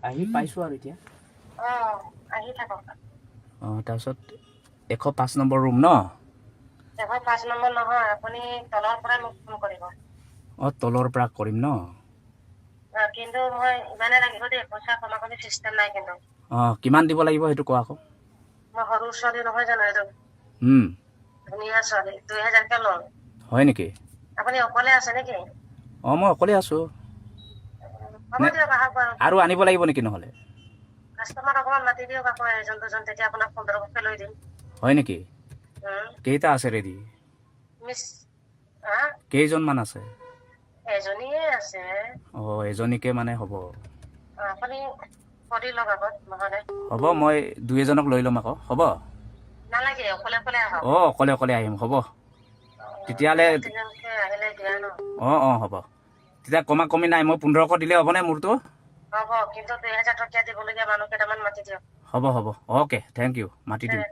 আহি পাইছোঁ আৰু এতিয়া আহি থাকক। তাৰপিছত 105 নম্বৰ ৰুম ন? 105 নম্বৰ নহয়, আপুনি তলৰ পৰাই মোক ফোন কৰিব। তলৰ পৰা কৰিম ন? কিন্তু মই ইমানে লাগিব দেই, পইচা কমাকমি চিষ্টেম নাই কিন্তু। কিমান দিব লাগিব সেইটো কোৱা আকৌ। মই সৰু ছোৱালী নহয় জানো এইটো? ধুনীয়া ছোৱালী, 2000কে লওঁ। হয় নেকি? আপুনি অকলে আছে নেকি? মই অকলে আছোঁ। হ'ব দিয়ক, আহক বাৰু। আৰু আনিব লাগিব নেকি নহ'লে? কাষ্টমাৰ অকণমান মাতি দিয়ক আকৌ এজন দুজন, তেতিয়া আপোনাক 1500কে লৈ দিম। হয় নেকি? কেইটা আছে ৰেডি? কেইজনমান আছে? এজনীয়ে আছে। এজনীকে মানে হ'ব। আপুনি কৰি লওক আগত নহ'লে। হ'ব, মই 2 এজনক লৈ ল'ম আকৌ, হ'ব? নালাগে, অকলে অকলে আহক। অকলে অকলে আহিম, হ'ব। তেতিয়াহ'লে আহিলে দিয়া ন? হ'ব। তেতিয়া কমি নাই, মই 1500 দিলে হ'বনে মোৰতো? হ'ব, কিন্তু 2000 টকীয়া দিবলগীয়া মানুহ কেইটামান মাতি দিয়ক। হ'ব, অ'কে, থেংক ইউ, মাতি দিম।